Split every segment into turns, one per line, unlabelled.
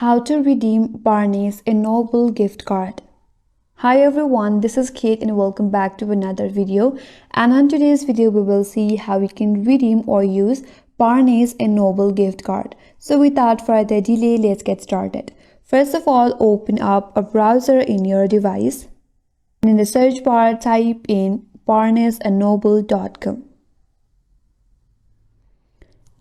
How to redeem Barney's Noble gift card. Hi everyone, this is Kate and welcome back to another video. And on today's video, we will see how we can redeem or use Barney's Noble gift card. So without further delay, let's get started. First of all, open up a browser in your device. And in the search bar, type in barneysandnoble.com.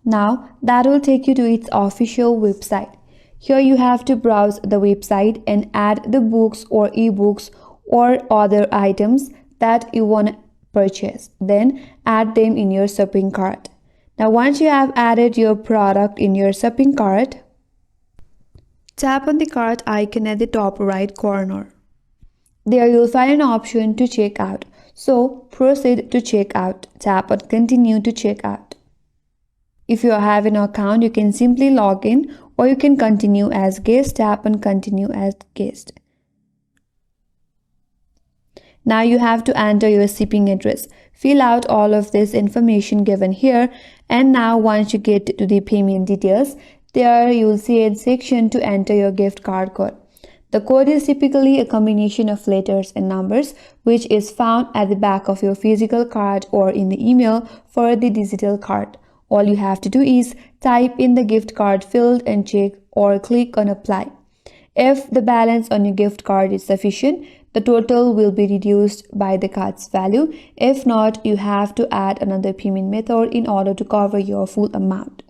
Now that will take you to its official website. Here you have to browse the website and add the books or ebooks or other items that you want to purchase. Then add them in your shopping cart. Now once you have added your product in your shopping cart, tap on the cart icon at the top right corner. There you'll find an option to check out. So proceed to check out. Tap on continue to check out. If you have an account, you can simply log in or you can continue as guest. Tap on continue as guest. Now you have to enter your shipping address. Fill out all of this information given here. And now once you get to the payment details, there you'll see a section to enter your gift card code. The code is typically a combination of letters and numbers, which is found at the back of your physical card or in the email for the digital card. All you have to do is type in the gift card field and check or click on apply. If the balance on your gift card is sufficient, the total will be reduced by the card's value. If not, you have to add another payment method in order to cover your full amount.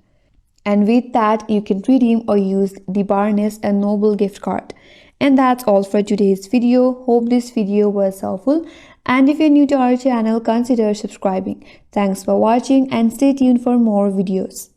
And with that, you can redeem or use the Barney's Noble gift card. And that's all for today's video. Hope this video was helpful. And if you're new to our channel, consider subscribing. Thanks for watching and stay tuned for more videos.